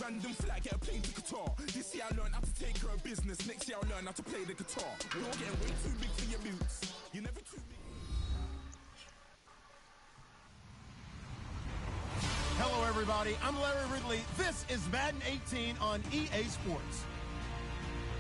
random flat, get a plane to Qatar. This year I learned how to take care of business. Next year I'll learn how to play the guitar. You're getting way too big for your boots. You're never too big. Hello, everybody. I'm Larry Ridley. This is Madden 18 on EA Sports.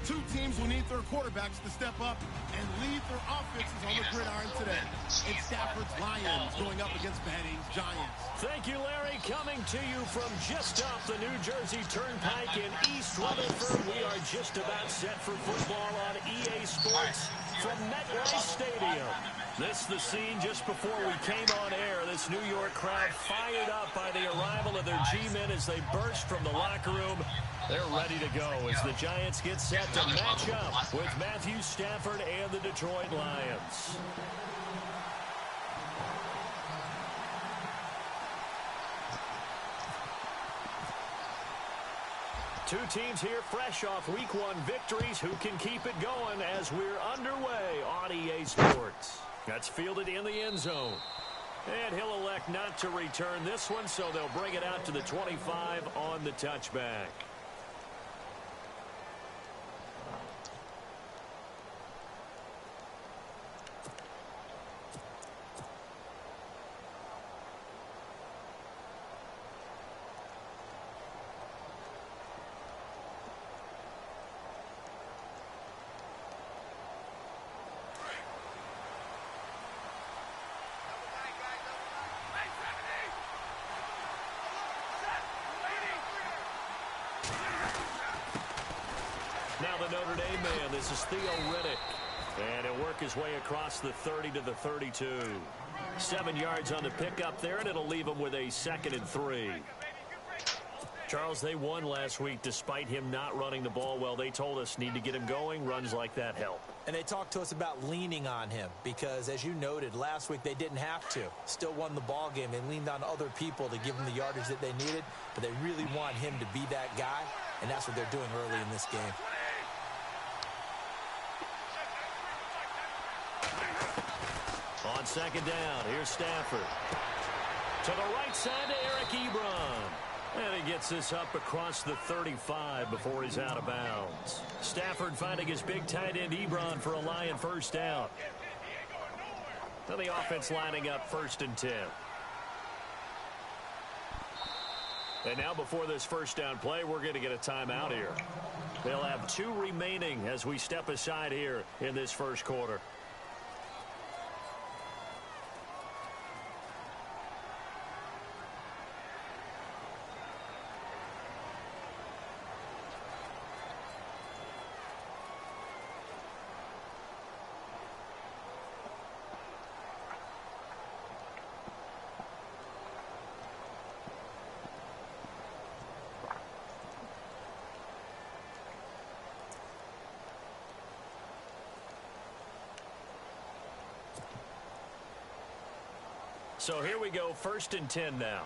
Two teams will need their quarterbacks to step up and lead their offenses on the gridiron today. It's Stafford's Lions going up against Manning's Giants. Thank you, Larry. Coming to you from just off the New Jersey Turnpike in East Rutherford. We are just about set for football on EA Sports from MetLife Stadium. This is the scene just before we came on air. This New York crowd fired up by the arrival of their G-men as they burst from the locker room. They're ready to go as the Giants get set to match up with Matthew Stafford and the Detroit Lions. Two teams here fresh off Week 1 victories. Who can keep it going as we're underway on EA Sports? That's fielded in the end zone. And he'll elect not to return this one, so they'll bring it out to the 25 on the touchback. Now the Notre Dame man, this is Theo Riddick. And he'll work his way across the 30 to the 32. 7 yards on the pickup there, and it'll leave him with a 2nd and 3. Charles, they won last week despite him not running the ball well. They told us need to get him going. Runs like that help. And they talked to us about leaning on him because, as you noted, last week they didn't have to. Still won the ball game. They leaned on other people to give them the yardage that they needed, but they really want him to be that guy, and that's what they're doing early in this game. On 2nd down, here's Stafford. To the right side to Eric Ebron. And he gets this up across the 35 before he's out of bounds. Stafford finding his big tight end Ebron for a Lion first down. And the offense lining up 1st and 10. And now before this first down play, we're going to get a timeout here. They'll have 2 remaining as we step aside here in this first quarter. So here we go, 1st and 10 now.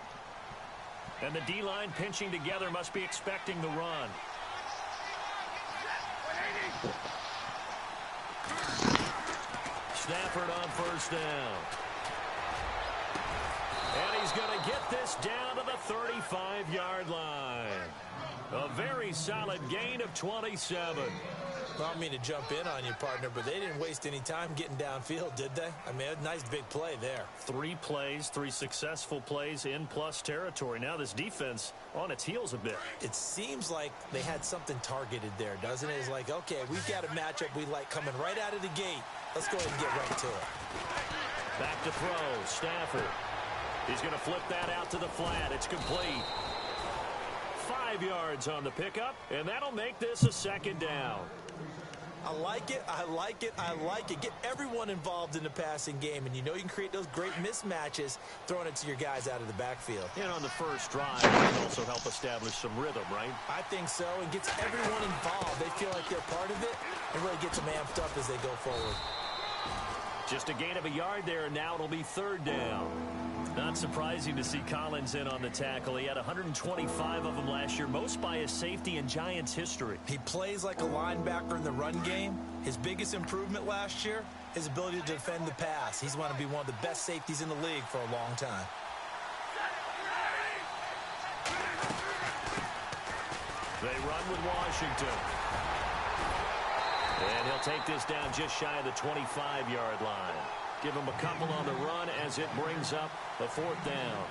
And the D-line pinching together, must be expecting the run. Stafford on 1st down. And he's going to get this down to the 35-yard line. A very solid gain of 27. Well, I don't mean to jump in on you, partner, but they didn't waste any time getting downfield, did they? I mean, a nice big play there. 3 plays, 3 successful plays in plus territory. Now this defense on its heels a bit. It seems like they had something targeted there, doesn't it? It's like, okay, we've got a matchup we like coming right out of the gate. Let's go ahead and get right to it. Back to throw, Stafford. He's going to flip that out to the flat. It's complete. 5 yards on the pickup, and that'll make this a 2nd down. I like it. I like it. I like it. Get everyone involved in the passing game, and you know you can create those great mismatches throwing it to your guys out of the backfield. And on the first drive, it can also help establish some rhythm, right? I think so. It gets everyone involved. They feel like they're part of it and really gets them amped up as they go forward. Just a gain of a yard there, and now it'll be 3rd down. Not surprising to see Collins in on the tackle. He had 125 of them last year, most by a safety in Giants history. He plays like a linebacker in the run game. His biggest improvement last year, his ability to defend the pass. He's going to be one of the best safeties in the league for a long time. They run with Washington. And he'll take this down just shy of the 25-yard line. Give him a couple on the run as it brings up a 4th down.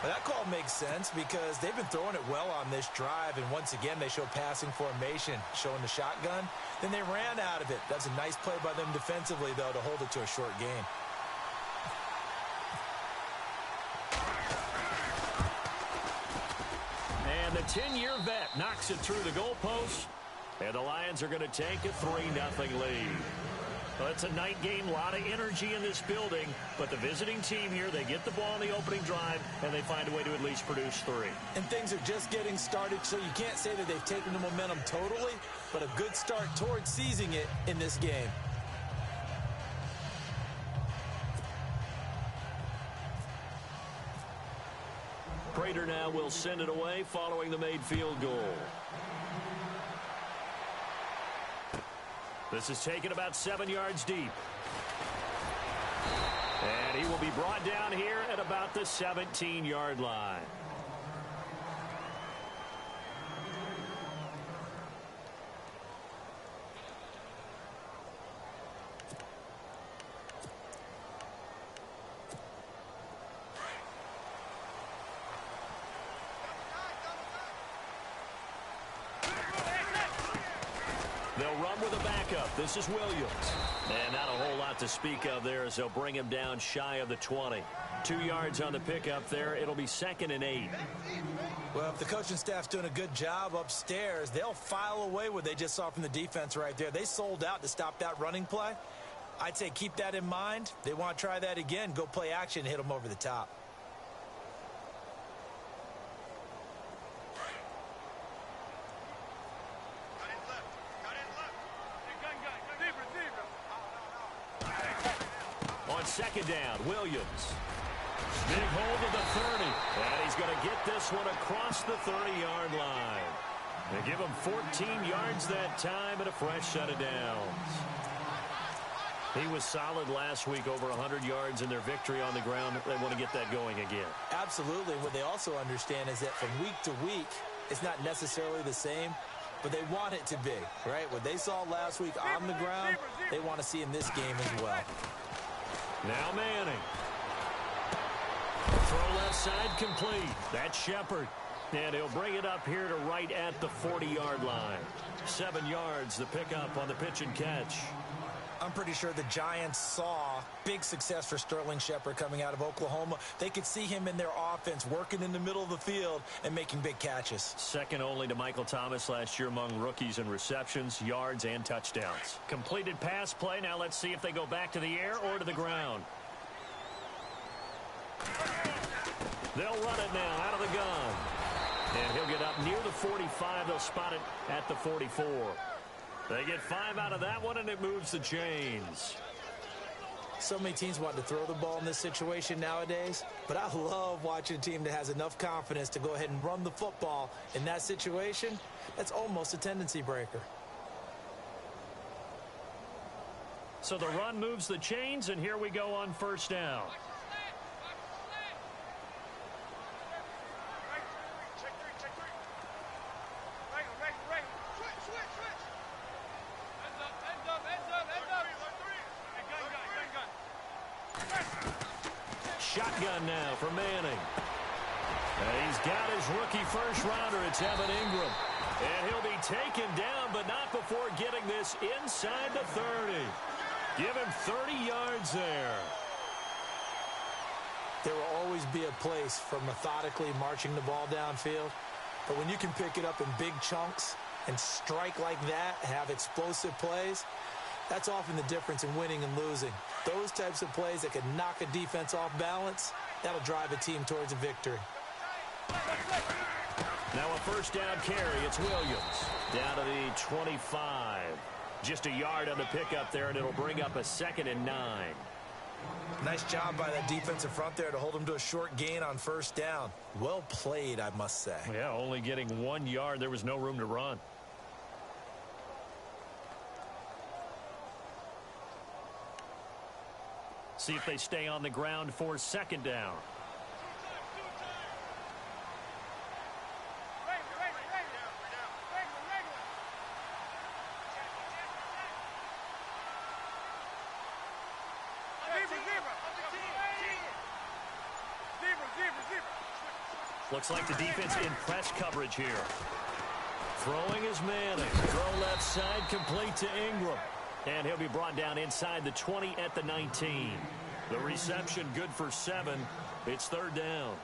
Well, that call makes sense because they've been throwing it well on this drive, and once again they show passing formation, showing the shotgun. Then they ran out of it. That's a nice play by them defensively, though, to hold it to a short gain. And the 10-year vet knocks it through the goalpost, and the Lions are going to take a 3-0 lead. Well, it's a night game, a lot of energy in this building, but the visiting team here, they get the ball in the opening drive, and they find a way to at least produce 3. And things are just getting started, so you can't say that they've taken the momentum totally, but a good start towards seizing it in this game. Prater now will send it away following the made field goal. This is taken about 7 yards deep. And he will be brought down here at about the 17-yard line. They'll run with a backup. This is Williams. And not a whole lot to speak of there as they'll bring him down shy of the 20. 2 yards on the pickup there. It'll be 2nd and 8. Well, if the coaching staff's doing a good job upstairs, they'll file away what they just saw from the defense right there. They sold out to stop that running play. I'd say keep that in mind. They want to try that again. Go play action, hit them over the top. On 2nd down, Williams. Big hold of the 30. And he's going to get this one across the 30-yard line. They give him 14 yards that time and a fresh set of downs. He was solid last week, over 100 yards in their victory on the ground. They want to get that going again. Absolutely. What they also understand is that from week to week, it's not necessarily the same, but they want it to be, right? What they saw last week on the ground, they want to see in this game as well. Now Manning. Throw left side complete. That's Shepard. And he'll bring it up here to right at the 40-yard line. 7 yards, the pickup on the pitch and catch. I'm pretty sure the Giants saw big success for Sterling Shepard coming out of Oklahoma. They could see him in their offense working in the middle of the field and making big catches. Second only to Michael Thomas last year among rookies in receptions, yards, and touchdowns. Completed pass play. Now let's see if they go back to the air or to the ground. They'll run it now out of the gun. And he'll get up near the 45. They'll spot it at the 44. They get 5 out of that one, and it moves the chains. So many teams want to throw the ball in this situation nowadays, but I love watching a team that has enough confidence to go ahead and run the football in that situation. That's almost a tendency breaker. So the run moves the chains, and here we go on 1st down. Shotgun now for Manning. And he's got his rookie first-rounder. It's Evan Ingram. And he'll be taken down, but not before getting this inside the 30. Give him 30 yards there. There will always be a place for methodically marching the ball downfield. But when you can pick it up in big chunks and strike like that, have explosive plays, that's often the difference in winning and losing. Those types of plays that can knock a defense off balance, that'll drive a team towards a victory. Now a 1st down carry. It's Williams. Down to the 25. Just a yard on the pickup there, and it'll bring up a 2nd and 9. Nice job by that defensive front there to hold him to a short gain on 1st down. Well played, I must say. Yeah, only getting 1 yard. There was no room to run. See if they stay on the ground for 2nd down. Looks like the defense in press coverage here. Throwing is Manning. Throw left side, complete to Ingram. And he'll be brought down inside the 20 at the 19. The reception good for 7. It's third down.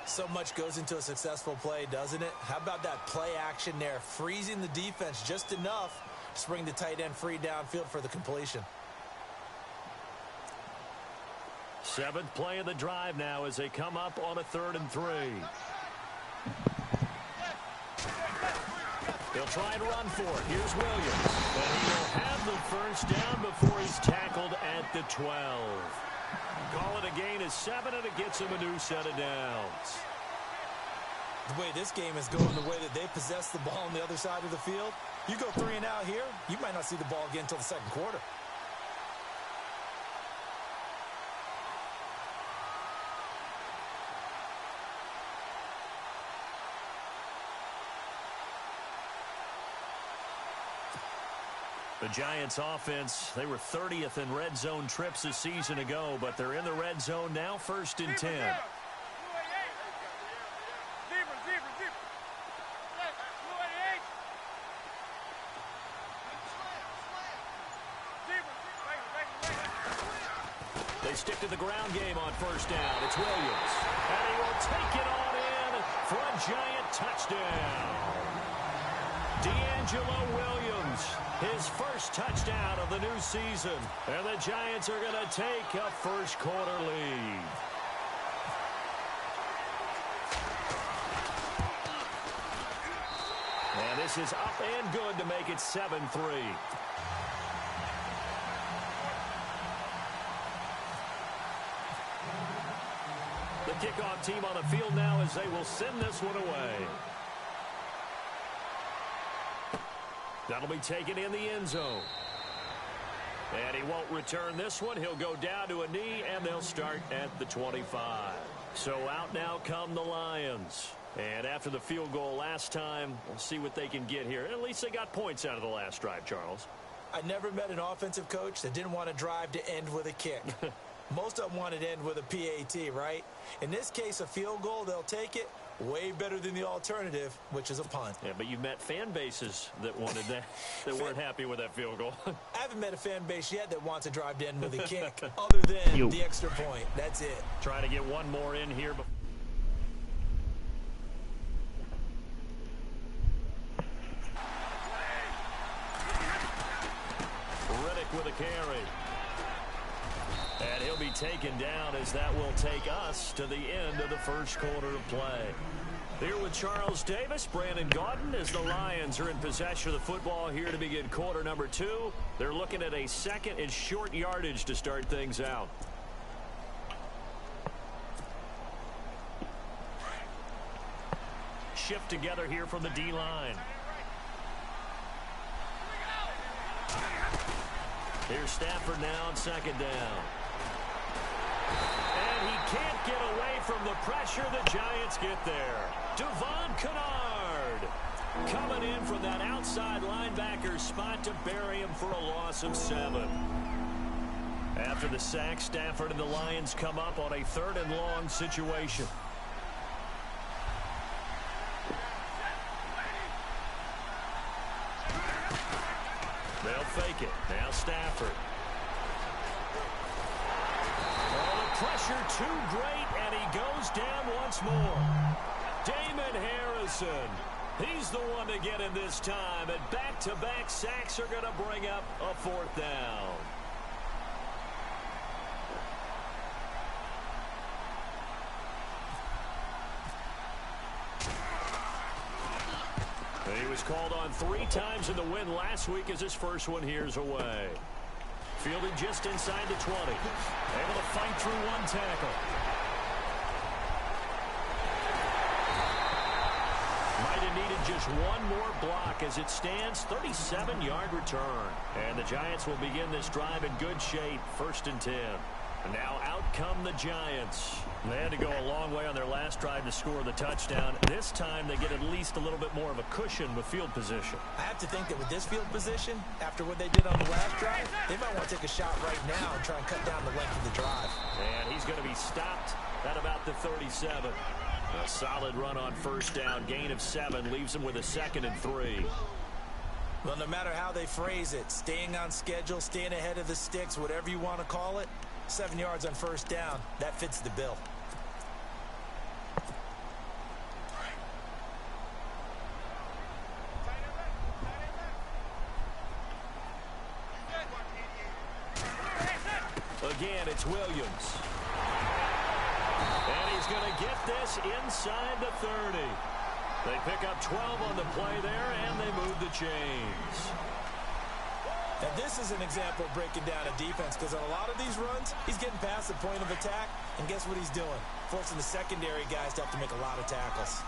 So much goes into a successful play, doesn't it? How about that play action there? Freezing the defense just enough to bring the tight end free downfield for the completion. 7th play of the drive now as they come up on a 3rd and 3. They'll try and run for it. Here's Williams. And he will have the first down before he's tackled at the 12. Call it a gain of 7, and it gets him a new set of downs. The way this game is going, the way that they possess the ball on the other side of the field, you go 3 and out here, you might not see the ball again until the second quarter. The Giants offense, they were 30th in red zone trips a season ago, but they're in the red zone now, 1st and 10. They stick to the ground game on 1st down. It's Williams. And he will take it on in for a Giant touchdown. D'Angelo Williams, his first touchdown of the new season. And the Giants are going to take a first quarter lead. And this is up and good to make it 7-3. The kickoff team on the field now as they will send this one away. That'll be taken in the end zone. And he won't return this one. He'll go down to a knee, and they'll start at the 25. So out now come the Lions. And after the field goal last time, we'll see what they can get here. At least they got points out of the last drive, Charles. I never met an offensive coach that didn't want to drive to end with a kick. Most of them wanted to end with a PAT, right? In this case, a field goal, they'll take it. Way better than the alternative, which is a punt. Yeah, but you met fan bases that wanted that, that weren't happy with that field goal. I haven't met a fan base yet that wants to drive to end with a kick, other than the extra point. That's it. Trying to get one more in here. Riddick with a carry. And he'll be taken down as that will take us to the end of the first quarter of play. Here with Charles Davis, Brandon Gaudin, as the Lions are in possession of the football here to begin quarter number 2. They're looking at a 2nd and short yardage to start things out. Shift together here from the D-line. Here's Stafford now on 2nd down. And he can't get away from the pressure. The Giants get there. Devon Kennard coming in from that outside linebacker spot to bury him for a loss of 7. After the sack, Stafford and the Lions come up on a 3rd and long situation. They'll fake it. Now Stafford. Pressure too great, and he goes down once more. Damon Harrison, he's the one to get in this time, and back-to-back sacks are going to bring up a 4th down. He was called on 3 times in the win last week as his first one here's away. Fielded just inside the 20. Able to fight through one tackle. Might have needed just one more block as it stands. 37-yard return. And the Giants will begin this drive in good shape. 1st and 10. And now out come the Giants. They had to go a long way on their last drive to score the touchdown. This time they get at least a little bit more of a cushion with field position. I have to think that with this field position, after what they did on the last drive, they might want to take a shot right now and try and cut down the length of the drive. And he's going to be stopped at about the 37. A solid run on first down. Gain of 7 leaves him with a 2nd and 3. Well, no matter how they phrase it, staying on schedule, staying ahead of the sticks, whatever you want to call it, 7 yards on first down, that fits the bill. Again, it's Williams. And he's going to get this inside the 30. They pick up 12 on the play there, and they move the chains. Now, this is an example of breaking down a defense, because on a lot of these runs, he's getting past the point of attack, and guess what he's doing? Forcing the secondary guys to have to make a lot of tackles.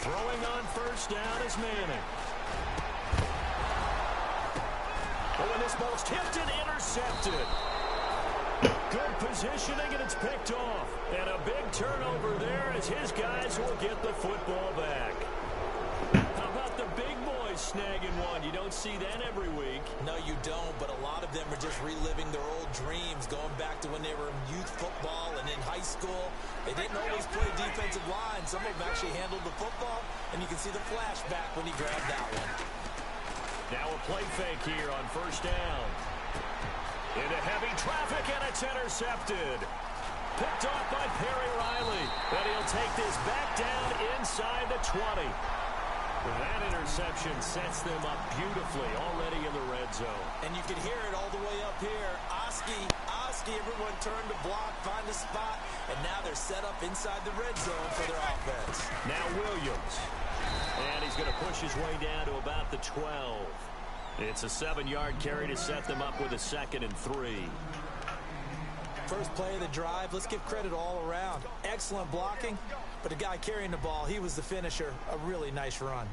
Throwing on first down is Manning. Oh, and this ball's tipped and intercepted. Good positioning, and it's picked off. And a big turnover there as his guys will get the football back. How about the big boys snagging one? You don't see that every week. No, you don't, but a lot of them are just reliving their old dreams, going back to when they were in youth football and in high school. They didn't always play defensive line. Some of them actually handled the football, and you can see the flashback when he grabbed that one. Now a play fake here on first down. Into heavy traffic, and it's intercepted. Picked off by Perry Riley. But he'll take this back down inside the 20. That interception sets them up beautifully already in the red zone. And you can hear it all the way up here. Oski, everyone turned to block, find a spot, and now they're set up inside the red zone for their offense. Now Williams. And he's going to push his way down to about the 12. It's a 7-yard carry to set them up with a 2nd and 3. First play of the drive, let's give credit all around. Excellent blocking, but the guy carrying the ball, he was the finisher. A really nice run.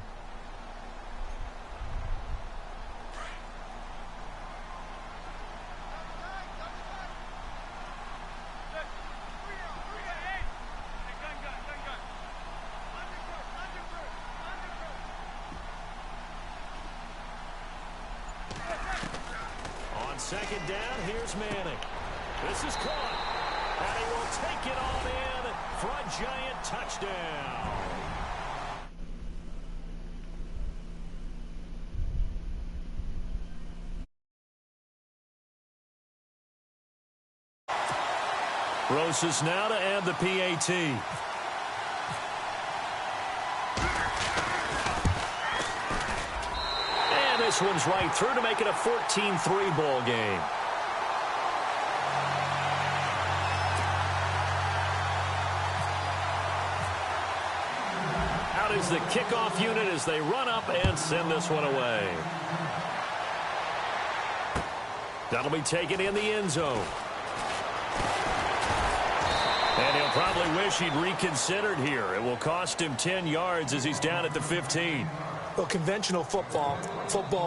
Second down, here's Manning. This is caught, and he will take it on in for a giant touchdown. Rosas now to add the PAT. This one's right through to make it a 14-3 ball game. Out is the kickoff unit as they run up and send this one away. That'll be taken in the end zone. And he'll probably wish he'd reconsidered here. It will cost him 10 yards as he's down at the 15. Well, conventional football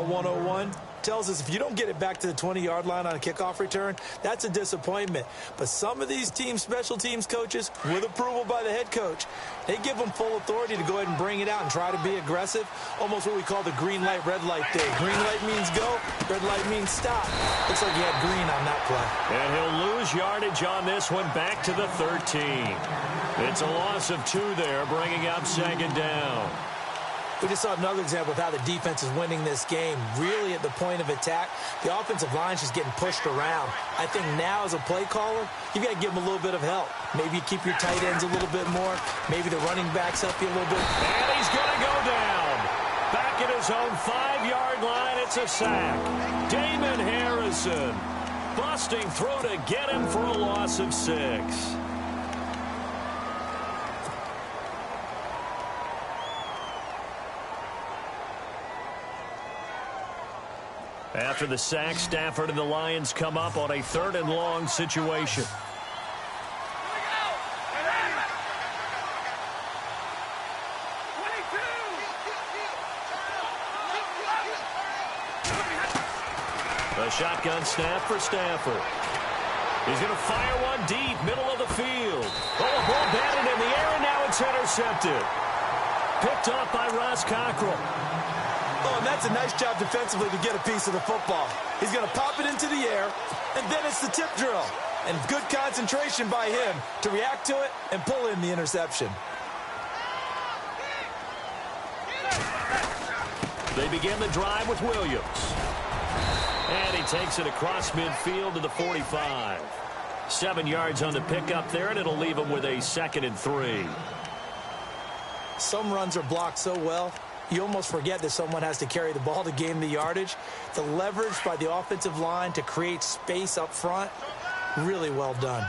101, tells us if you don't get it back to the 20-yard line on a kickoff return, that's a disappointment. But some of these team special teams coaches, with approval by the head coach, they give them full authority to go ahead and bring it out and try to be aggressive, almost what we call the green light, red light thing. Green light means go, red light means stop. Looks like he had green on that play. And he'll lose yardage on this one back to the 13. It's a loss of 2 there, bringing up 2nd down. We just saw another example of how the defense is winning this game. Really at the point of attack, the offensive line is just getting pushed around. I think now as a play caller, you've got to give them a little bit of help. Maybe you keep your tight ends a little bit more. Maybe the running backs help you a little bit. And he's going to go down. Back at his own 5-yard line, it's a sack. Damon Harrison busting through to get him for a loss of 6. After the sack, Stafford and the Lions come up on a 3rd and long situation. A shotgun snap for Stafford. He's going to fire one deep, middle of the field. Oh, a ball batted in the air, and now it's intercepted. Picked off by Ross Cockrell. Oh, and that's a nice job defensively to get a piece of the football. He's going to pop it into the air, and then it's the tip drill. And good concentration by him to react to it and pull in the interception. They begin the drive with Williams. And he takes it across midfield to the 45. 7 yards on the pickup there, and it'll leave him with a 2nd and 3. Some runs are blocked so well, you almost forget that someone has to carry the ball to gain the yardage. The leverage by the offensive line to create space up front, really well done.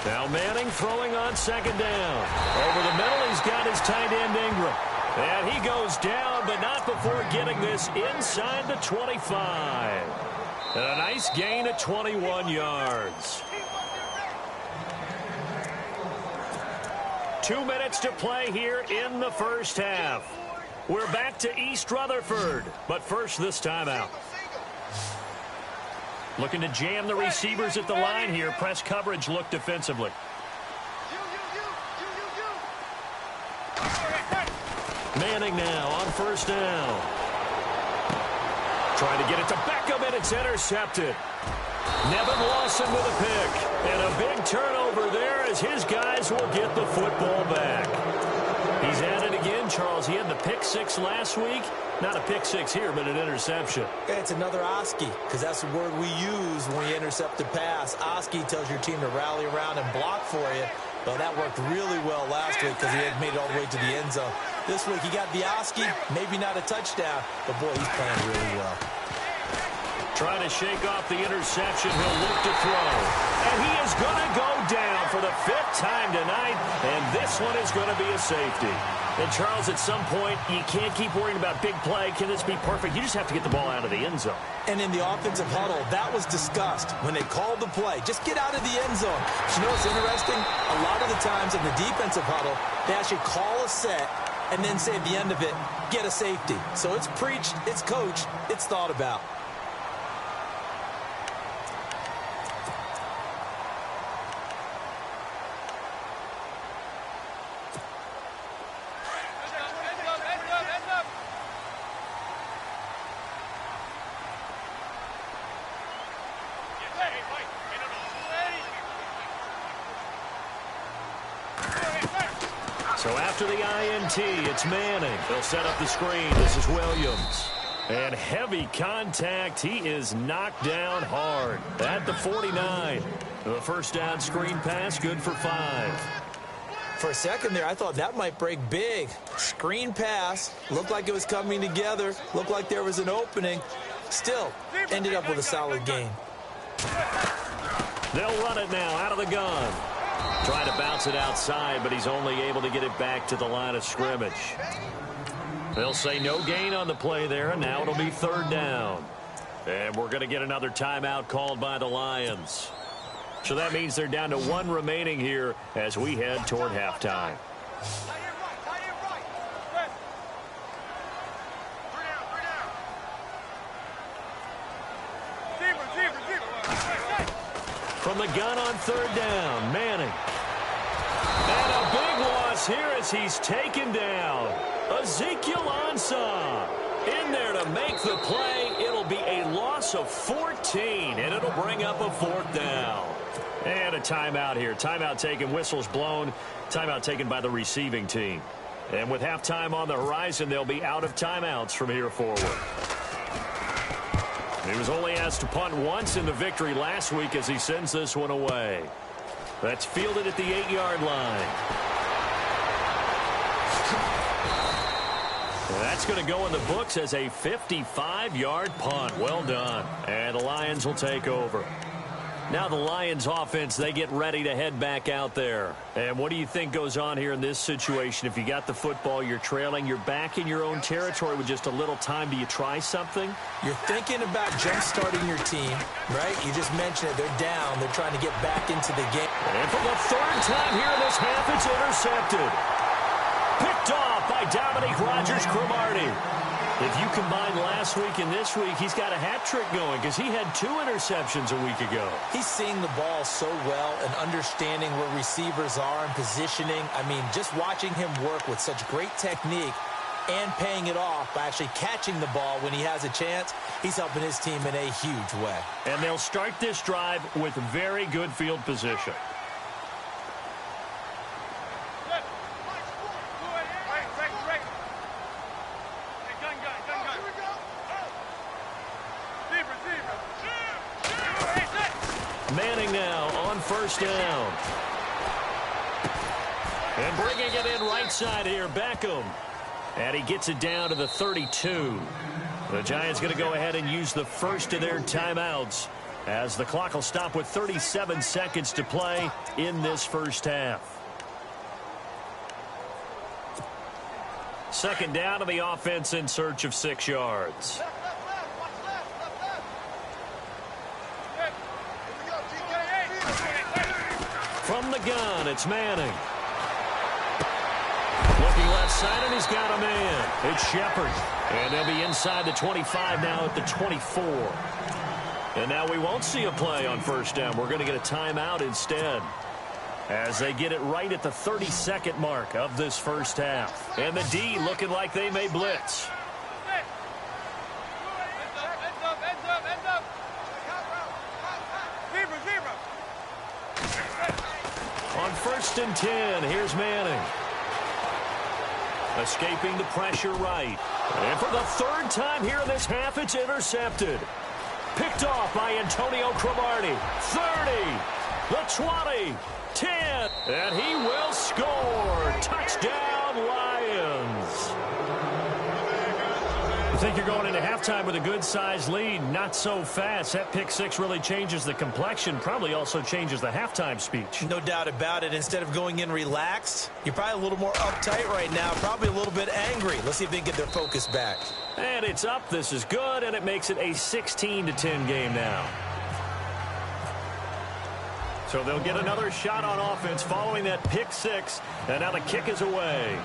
Now Manning throwing on 2nd down. Over the middle, he's got his tight end Ingram. And he goes down, but not before getting this inside the 25. And a nice gain of 21 yards. 2 minutes to play here in the first half. We're back to East Rutherford, but first this timeout. Looking to jam the receivers at the line here. Press coverage look defensively. Manning now on 1st down. Trying to get it to Beckham, and it's intercepted. Nevin Lawson with a pick. And a big turnover there as his guys will get the football back. He's at it again, Charles. He had the pick 6 last week. Not a pick 6 here, but an interception. It's another Oski, because that's the word we use when you intercept a pass. Oski tells your team to rally around and block for you. Well, that worked really well last week because he had made it all the way to the end zone. This week he got the Oski, maybe not a touchdown, but boy, he's playing really well. Trying to shake off the interception. He'll look to throw. And he is going to go down for the 5th time tonight, and this one is going to be a safety. And, Charles, at some point, you can't keep worrying about big play. Can this be perfect? You just have to get the ball out of the end zone. And in the offensive huddle, that was discussed when they called the play. Just get out of the end zone. But you know what's interesting? A lot of the times in the defensive huddle, they actually call a set and then say at the end of it, get a safety. So it's preached, it's coached, it's thought about. So after the INT, it's Manning. They'll set up the screen. This is Williams. And heavy contact. He is knocked down hard at the 49. The first down screen pass, good for 5. For a second there, I thought that might break big. Screen pass. Looked like it was coming together. Looked like there was an opening. Still, ended up with a solid gain. They'll run it now out of the gun. Trying to bounce it outside, but he's only able to get it back to the line of scrimmage. They'll say no gain on the play there, and now it'll be 3rd down. And we're going to get another timeout called by the Lions. So that means they're down to 1 remaining here as we head toward halftime. From the gun on 3rd down, Manning. And a big loss here as he's taken down. Ezekiel Ansah in there to make the play. It'll be a loss of 14, and it'll bring up a 4th down. And a timeout here. Timeout taken, whistles blown. Timeout taken by the receiving team. And with halftime on the horizon, they'll be out of timeouts from here forward. He was only asked to punt once in the victory last week as he sends this one away. That's fielded at the 8-yard line. And that's going to go in the books as a 55-yard punt. Well done. And the Lions will take over. Now the Lions offense, they get ready to head back out there. And what do you think goes on here in this situation? If you got the football, you're trailing, you're back in your own territory with just a little time. Do you try something? You're thinking about jump-starting your team, right? You just mentioned it. They're down. They're trying to get back into the game. And for the 3rd time here in this half, it's intercepted. Picked off by Dominique Rodgers-Cromartie. If you combine last week and this week, he's got a hat trick going because he had 2 interceptions a week ago. He's seeing the ball so well and understanding where receivers are and positioning. I mean, just watching him work with such great technique and paying it off by actually catching the ball when he has a chance, he's helping his team in a huge way. And they'll start this drive with very good field position. Manning now on first down. And bringing it in right side here, Beckham. And he gets it down to the 32. The Giants going to go ahead and use the first of their timeouts as the clock will stop with 37 seconds to play in this first half. Second down to the offense in search of 6 yards. From the gun, it's Manning. Looking left side, and he's got a man. It's Shepard. And they'll be inside the 25 now at the 24. And now we won't see a play on first down. We're going to get a timeout instead, as they get it right at the 32nd mark of this first half. And the D looking like they may blitz. On first and 10, here's Manning. Escaping the pressure right. And for the 3rd time here in this half, it's intercepted. Picked off by Antonio Cromartie. 30, the 20, 10, and he will score. Touchdown, Lions. You think you're going into halftime with a good-sized lead? Not so fast. That pick six really changes the complexion, probably also changes the halftime speech. No doubt about it. Instead of going in relaxed, you're probably a little more uptight right now, probably a little bit angry. Let's see if they can get their focus back. And it's up. This is good, and it makes it a 16-10 game now. So they'll get another shot on offense following that pick six, and now the kick is away.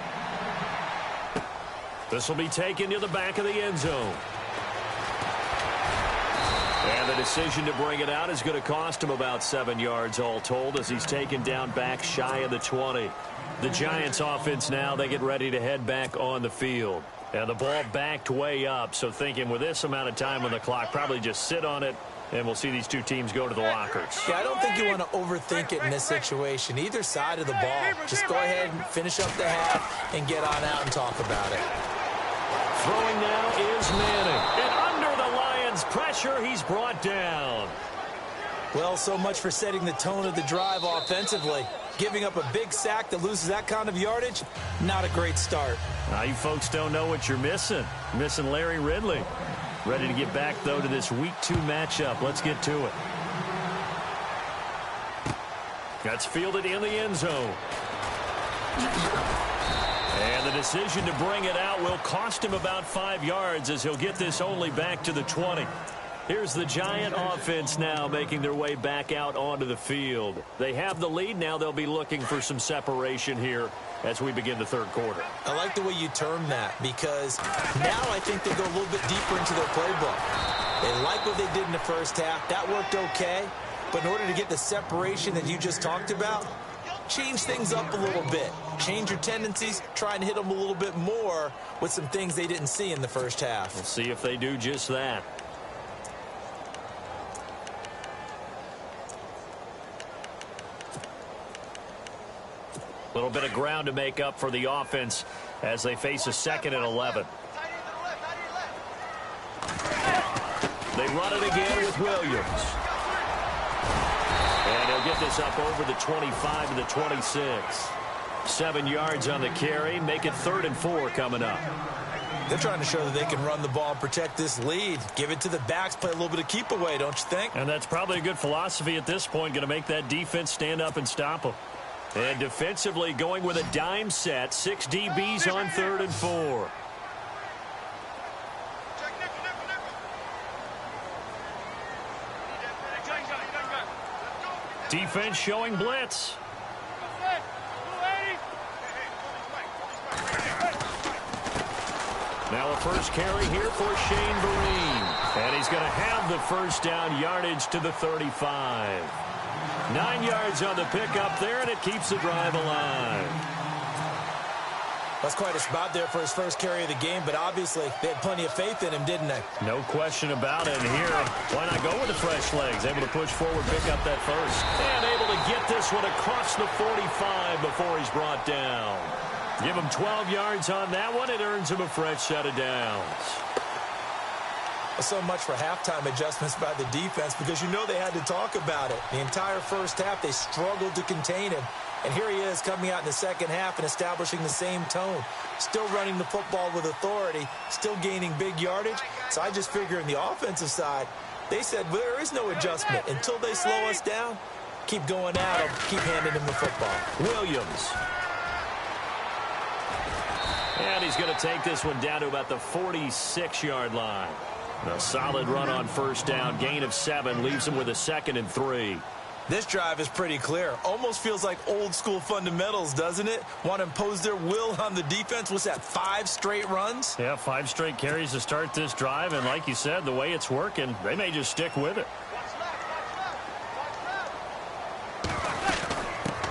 This will be taken to the back of the end zone. And the decision to bring it out is going to cost him about 7 yards all told, as he's taken down back shy of the 20. The Giants offense now, they get ready to head back on the field. And the ball backed way up, so thinking with this amount of time on the clock, probably just sit on it, and we'll see these two teams go to the lockers. Yeah, I don't think you want to overthink it in this situation. Either side of the ball. Just go ahead and finish up the half and get on out and talk about it. Throwing now is Manning. And under the Lions' pressure, he's brought down. Well, so much for setting the tone of the drive offensively. Giving up a big sack that loses that kind of yardage, not a great start. Now, you folks don't know what you're missing. Missing Larry Ridley. Ready to get back, though, to this Week 2 matchup. Let's get to it. That's fielded in the end zone. And the decision to bring it out will cost him about 5 yards, as he'll get this only back to the 20. Here's the Giant offense now making their way back out onto the field. They have the lead. Now they'll be looking for some separation here as we begin the third quarter. I like the way you term that, because now I think they go a little bit deeper into their playbook. They like what they did in the first half. That worked okay. But in order to get the separation that you just talked about, change things up a little bit. Change your tendencies. Try and hit them a little bit more with some things they didn't see in the first half. We'll see if they do just that. A little bit of ground to make up for the offense as they face a 2nd and 11. They run it again with Williams. And he'll get this up over the 25 to the 26. 7 yards on the carry. Make it 3rd and 4 coming up. They're trying to show that they can run the ball and protect this lead. Give it to the backs, play a little bit of keep away, don't you think? And that's probably a good philosophy at this point. Going to make that defense stand up and stop them. And defensively going with a dime set. 6 DBs on 3rd and 4. Defense showing blitz. Now a first carry here for Shane Vereen. And he's going to have the first down, yardage to the 35. 9 yards on the pickup there, and it keeps the drive alive. That's quite a spot there for his first carry of the game, but obviously they had plenty of faith in him, didn't they? No question about it. And here, why not go with the fresh legs? Able to push forward, pick up that first. And able to get this one across the 45 before he's brought down. Give him 12 yards on that one. It earns him a fresh set of downs. So much for halftime adjustments by the defense, because you know they had to talk about it. The entire first half, they struggled to contain him. And here he is coming out in the second half and establishing the same tone. Still running the football with authority, still gaining big yardage. So I just figure on the offensive side, they said, well, there is no adjustment. Until they slow us down, keep going at him, keep handing him the football. Williams. And he's going to take this one down to about the 46-yard line. A solid run on first down, gain of 7, leaves him with a 2nd and 3. This drive is pretty clear. Almost feels like old school fundamentals, doesn't it? Want to impose their will on the defense. What's that, 5 straight runs? Yeah, 5 straight carries to start this drive. And like you said, the way it's working, they may just stick with it.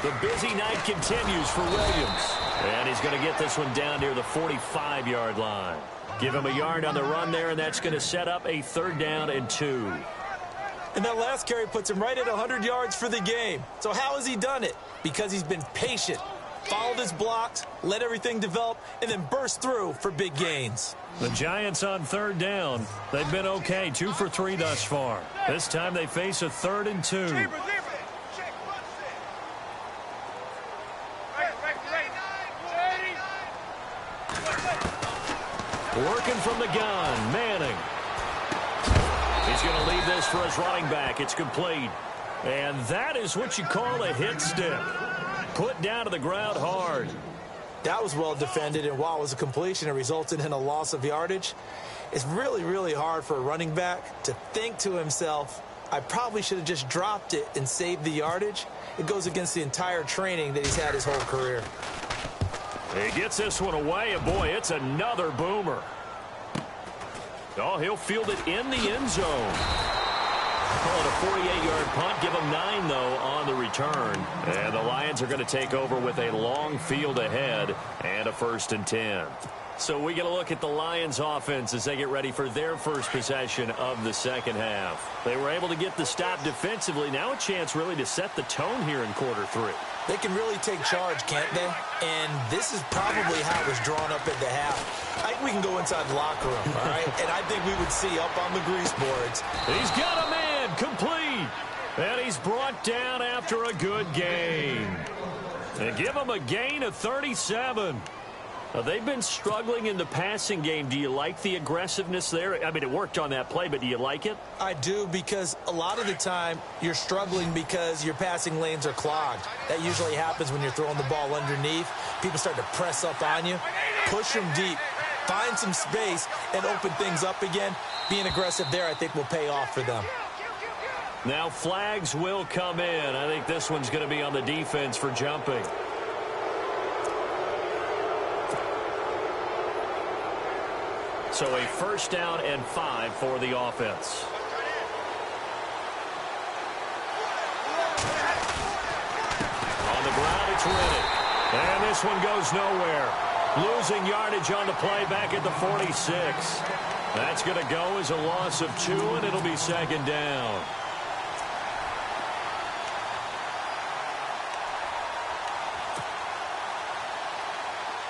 The busy night continues for Williams. And he's going to get this one down near the 45-yard line. Give him a yard on the run there, and that's going to set up a 3rd down and 2. And that last carry puts him right at 100 yards for the game. So how has he done it? Because he's been patient, followed his blocks, let everything develop, and then burst through for big gains. The Giants on 3rd down. They've been okay, 2 for 3 thus far. This time they face a 3rd and 2. Working from the gun, Manning. He's going to leave this for his running back. It's complete. And that is what you call a hit stick. Put down to the ground hard. That was well defended, and while it was a completion, it resulted in a loss of yardage. It's really, really hard for a running back to think to himself, I probably should have just dropped it and saved the yardage. It goes against the entire training that he's had his whole career. He gets this one away, and boy, it's another boomer. Oh, he'll field it in the end zone. Call it a 48-yard punt. Give him 9, though, on the return. And the Lions are going to take over with a long field ahead and a 1st and 10. So we get a look at the Lions offense as they get ready for their first possession of the second half. They were able to get the stop defensively. Now a chance really to set the tone here in quarter 3. They can really take charge, can't they? And this is probably how it was drawn up at the half. I think we can go inside the locker room, all right? And I think we would see up on the grease boards. He's got a man complete. And he's brought down after a good gain. And give him a gain of 37. They've been struggling in the passing game. Do you like the aggressiveness there? I mean, it worked on that play, but do you like it? I do, because a lot of the time you're struggling because your passing lanes are clogged. That usually happens when you're throwing the ball underneath. People start to press up on you. Push them deep. Find some space and open things up again. Being aggressive there, I think, will pay off for them. Now flags will come in. I think this one's going to be on the defense for jumping. So a 1st down and 5 for the offense. On the ground, it's Riddick. And this one goes nowhere. Losing yardage on the play back at the 46. That's going to go as a loss of 2, and it'll be 2nd down.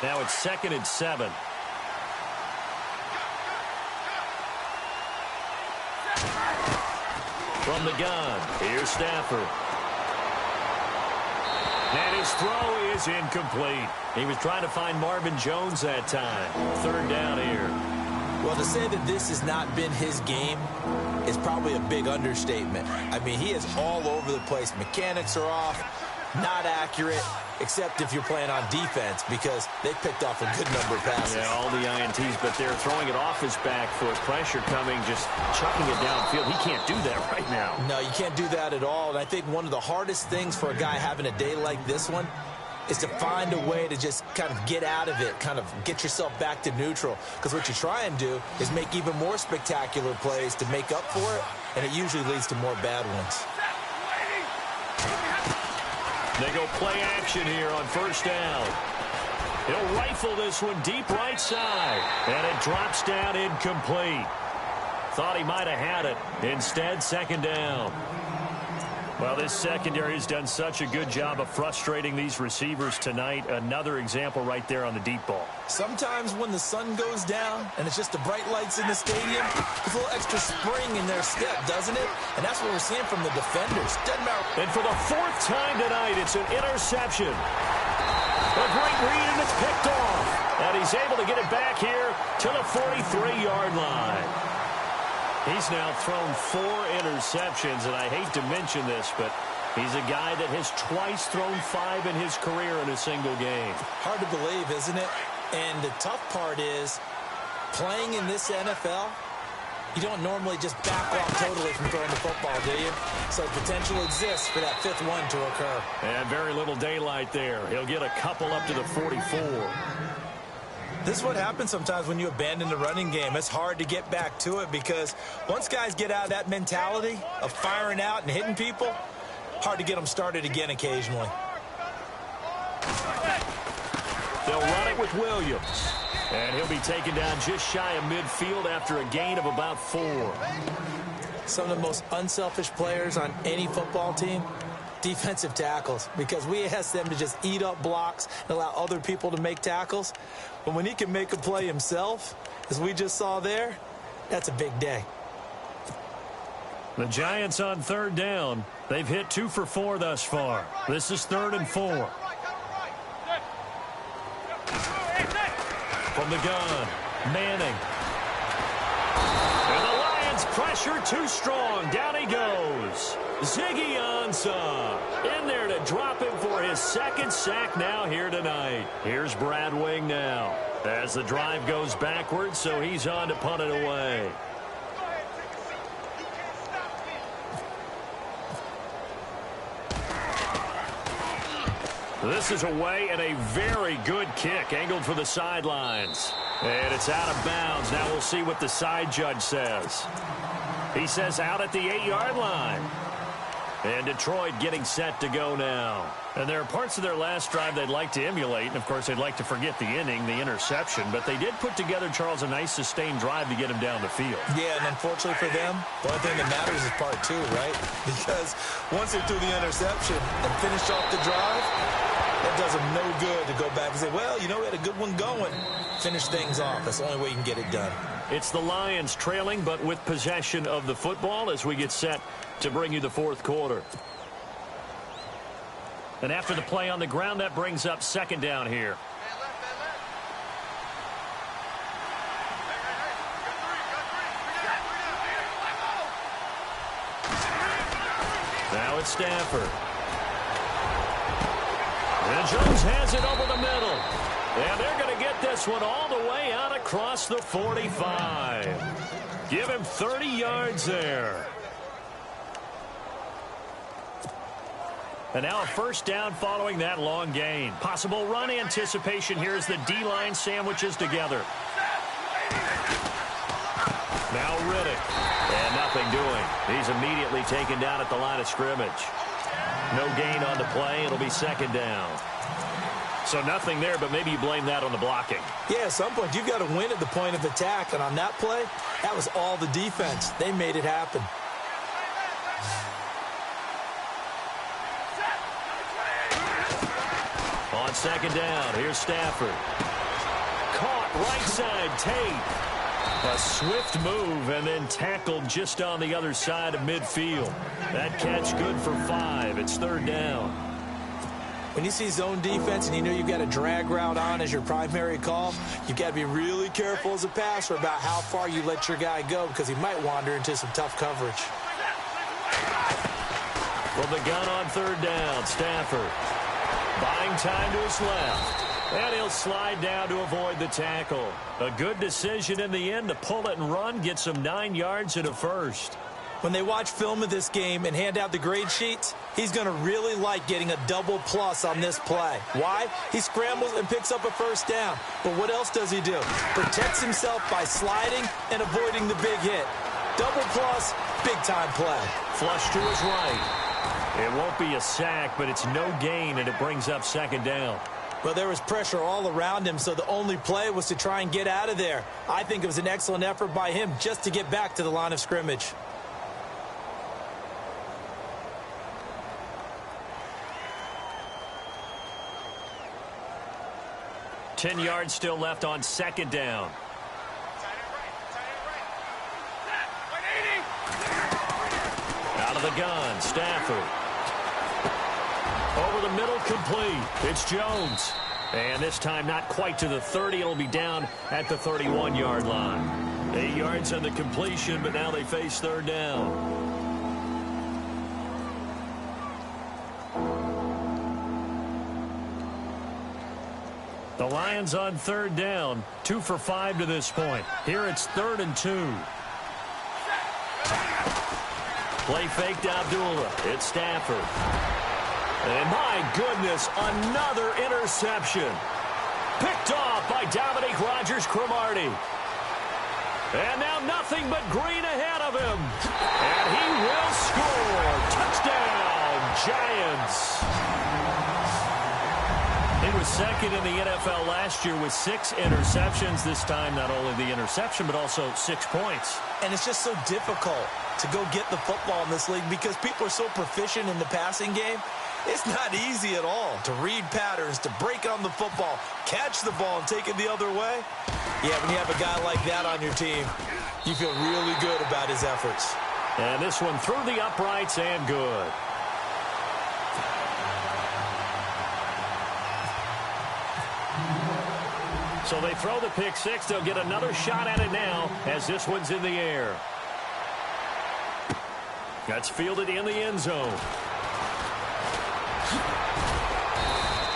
Now it's 2nd and 7. From the gun, here's Stafford. And his throw is incomplete. He was trying to find Marvin Jones that time. 3rd down here. Well, to say that this has not been his game is probably a big understatement. I mean, he is all over the place. Mechanics are off, not accurate, except if you're playing on defense, because they picked off a good number of passes. Yeah, all the INTs, but they're throwing it off his back foot. Pressure coming, just chucking it downfield. He can't do that right now. No, you can't do that at all. And I think one of the hardest things for a guy having a day like this one is to find a way to just kind of get out of it, kind of get yourself back to neutral. Because what you try and do is make even more spectacular plays to make up for it, and it usually leads to more bad ones. They go play action here on first down. He'll rifle this one deep right side, and it drops down incomplete. Thought he might have had it. Instead, second down. Well, this secondary has done such a good job of frustrating these receivers tonight. Another example right there on the deep ball. Sometimes when the sun goes down and it's just the bright lights in the stadium, there's a little extra spring in their step, doesn't it? And that's what we're seeing from the defenders. Doesn't matter. And for the fourth time tonight, it's an interception. A great read, and it's picked off. And he's able to get it back here to the 43-yard line. He's now thrown 4 interceptions, and I hate to mention this, but he's a guy that has twice thrown 5 in his career in a single game. Hard to believe, isn't it? And the tough part is, playing in this NFL, you don't normally just back off totally from throwing the football, do you? So potential exists for that 5th one to occur. And very little daylight there. He'll get a couple up to the 44. This is what happens sometimes when you abandon the running game. It's hard to get back to it because once guys get out of that mentality of firing out and hitting people, hard to get them started again occasionally. They'll run it with Williams. And he'll be taken down just shy of midfield after a gain of about 4. Some of the most unselfish players on any football team, defensive tackles, because we ask them to just eat up blocks and allow other people to make tackles. But when he can make a play himself, as we just saw there, that's a big day. The Giants on third down. They've hit 2 for 4 thus far. This is 3rd and 4. From the gun, Manning. And the Lions pressure too strong. Down he goes. Ziggy Ansah in there to drop him for his 2nd sack now here tonight. Here's Brad Wing now as the drive goes backwards, so he's on to punt it away. This is away and a very good kick angled for the sidelines. And it's out of bounds. Now we'll see what the side judge says. He says out at the 8-yard line. And Detroit getting set to go now. And there are parts of their last drive they'd like to emulate. And, of course, they'd like to forget the inning, the interception. But they did put together, Charles, a nice sustained drive to get him down the field. Yeah, and unfortunately for them, the only thing that matters is part 2, right? Because once they threw the interception and finished off the drive, that does them no good to go back and say, well, you know, we had a good one going. Finish things off. That's the only way you can get it done. It's the Lions trailing, but with possession of the football as we get set to bring you the 4th quarter. And after the play on the ground, that brings up 2nd down here. Now it's Stafford. And Jones has it over the middle. And they're going to get this one all the way out across the 45. Give him 30 yards there. And now a 1st down following that long gain. Possible run anticipation here as the D-line sandwiches together. Now Riddick. And nothing doing. He's immediately taken down at the line of scrimmage. No gain on the play. It'll be 2nd down. So nothing there, but maybe you blame that on the blocking. Yeah, at some point, you've got to win at the point of attack. And on that play, that was all the defense. They made it happen. On 2nd down, here's Stafford. Caught right side, Tate. A swift move and then tackled just on the other side of midfield. That catch good for 5. It's 3rd down. When you see zone defense and you know you've got a drag route on as your primary call, you've got to be really careful as a passer about how far you let your guy go because he might wander into some tough coverage. From the gun on 3rd down, Stafford. Buying time to his left. And he'll slide down to avoid the tackle. A good decision in the end to pull it and run, get some 9 yards and a 1st. When they watch film of this game and hand out the grade sheets, he's going to really like getting a double plus on this play. Why? He scrambles and picks up a first down. But what else does he do? Protects himself by sliding and avoiding the big hit. Double plus, big-time play. Flush to his right. It won't be a sack, but it's no gain, and it brings up second down. Well, there was pressure all around him, so the only play was to try and get out of there. I think it was an excellent effort by him just to get back to the line of scrimmage. 10 yards still left on second down. Out of the gun, Stafford. Over the middle, complete. It's Jones. And this time not quite to the 30. It'll be down at the 31-yard line. 8 yards on the completion, but now they face third down. The Lions on third down, 2 for 5 to this point. Here it's 3rd and 2. Play fake to Abdullah. It's Stafford. And my goodness, another interception. Picked off by Dominique Rodgers-Cromartie. And now nothing but green ahead of him. And he will score. Touchdown, Giants. He was second in the NFL last year with 6 interceptions. This time, not only the interception, but also 6 points. And it's just so difficult to go get the football in this league because people are so proficient in the passing game. It's not easy at all to read patterns, to break on the football, catch the ball, and take it the other way. Yeah, when you have a guy like that on your team, you feel really good about his efforts. And this one through the uprights and good. So they throw the pick six. They'll get another shot at it now as this one's in the air. That's fielded in the end zone.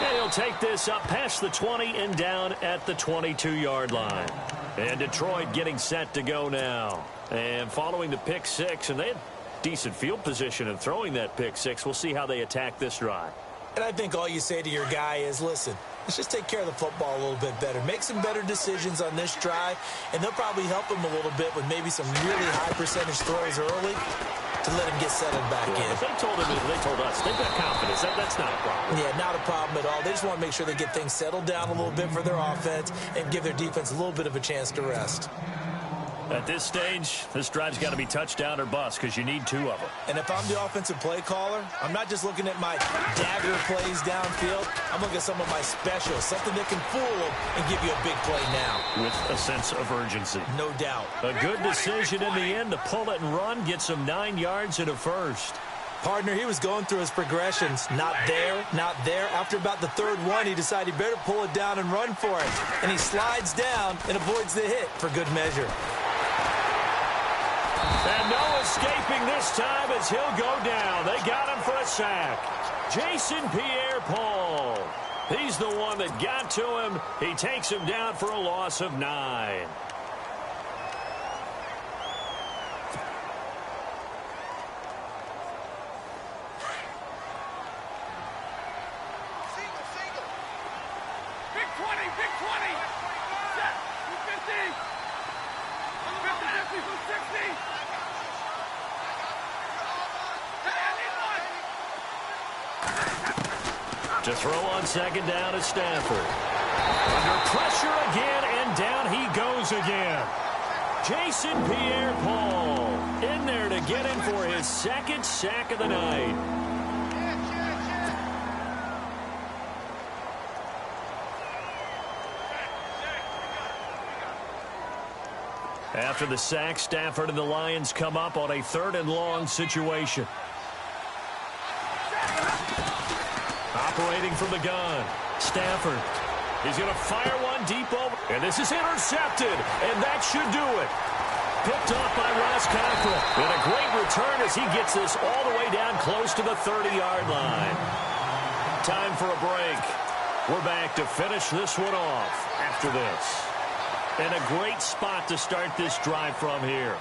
And he'll take this up past the 20 and down at the 22-yard line. And Detroit getting set to go now. And following the pick six, and they had decent field position in throwing that pick six. We'll see how they attack this drive. And I think all you say to your guy is, listen, let's just take care of the football a little bit better. Make some better decisions on this drive, and they'll probably help him a little bit with maybe some really high percentage throws early to let him get settled back in. If they told him, they told us, they've got confidence. That's not a problem. Yeah, not a problem at all. They just want to make sure they get things settled down a little bit for their offense and give their defense a little bit of a chance to rest. At this stage, this drive's got to be touchdown or bust because you need 2 of them. And if I'm the offensive play caller, I'm not just looking at my dagger plays downfield. I'm looking at some of my specials, something that can fool them and give you a big play now. With a sense of urgency. No doubt. A good decision in the end to pull it and run, get some 9 yards and a first. Partner, he was going through his progressions. Not there, not there. After about the 3rd one, he decided he better pull it down and run for it. And he slides down and avoids the hit for good measure. And no escaping this time as he'll go down. They got him for a sack. Jason Pierre-Paul. He's the one that got to him. He takes him down for a loss of 9. Big 20, big 20. Set. 50. 50, 60. To throw on second down is Stafford. Under pressure again, and down he goes again. Jason Pierre-Paul in there to get him for his 2nd sack of the night. After the sack, Stafford and the Lions come up on a 3rd and long situation. Operating from the gun, Stafford. He's going to fire one deep over, and this is intercepted, and that should do it. Picked off by Ross Cockrell. And a great return as he gets this all the way down close to the 30-yard line. Time for a break. We're back to finish this one off after this. And a great spot to start this drive from here.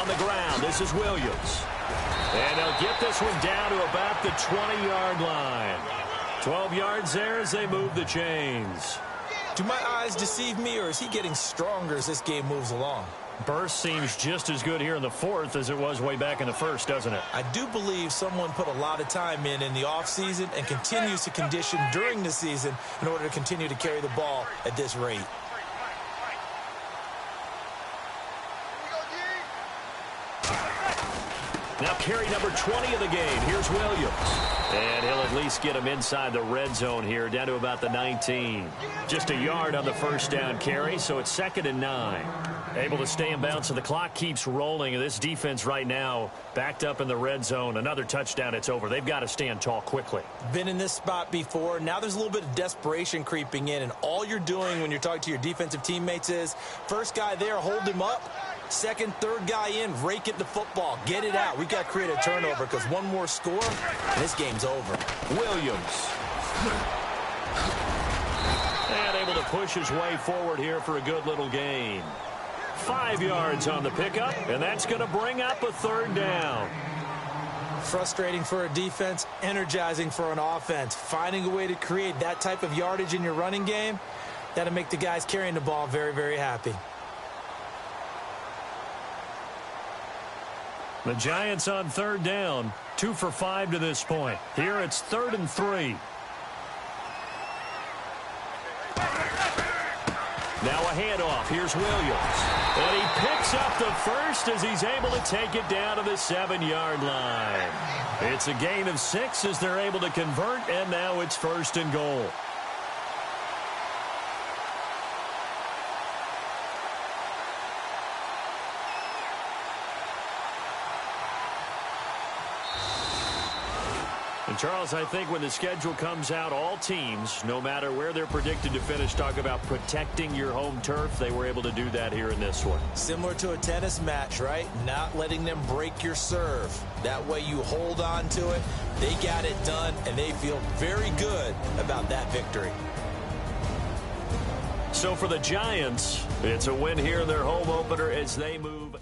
the ground. This is Williams. And they'll get this one down to about the 20-yard line. 12 yards there as they move the chains. Do my eyes deceive me, or is he getting stronger as this game moves along? Burst seems just as good here in the fourth as it was way back in the first, doesn't it? I do believe someone put a lot of time in the offseason and continues to condition during the season in order to continue to carry the ball at this rate. Now carry number 20 of the game. Here's Williams. And he'll at least get him inside the red zone here, down to about the 19. Just a yard on the first down carry, so it's 2nd and 9. Able to stay in bounds, so the clock keeps rolling. And this defense right now backed up in the red zone. Another touchdown, it's over. They've got to stand tall quickly. Been in this spot before. Now there's a little bit of desperation creeping in, and all you're doing when you're talking to your defensive teammates is first guy there, hold him up. Second, third guy in, rake it the football. Get it out. We've got to create a turnover because one more score, and this game's over. Williams. And able to push his way forward here for a good little gain. 5 yards on the pickup, and that's going to bring up a 3rd down. Frustrating for a defense, energizing for an offense. Finding a way to create that type of yardage in your running game, that'll make the guys carrying the ball very, very happy. The Giants on 3rd down, 2 for 5 to this point. Here it's 3rd and 3. Now a handoff. Here's Williams. And he picks up the first as he's able to take it down to the 7-yard line. It's a gain of 6 as they're able to convert, and now it's 1st and goal. And Charles, I think when the schedule comes out, all teams, no matter where they're predicted to finish, talk about protecting your home turf. They were able to do that here in this one. Similar to a tennis match, right? Not letting them break your serve. That way you hold on to it. They got it done, and they feel very good about that victory. So for the Giants, it's a win here in their home opener as they move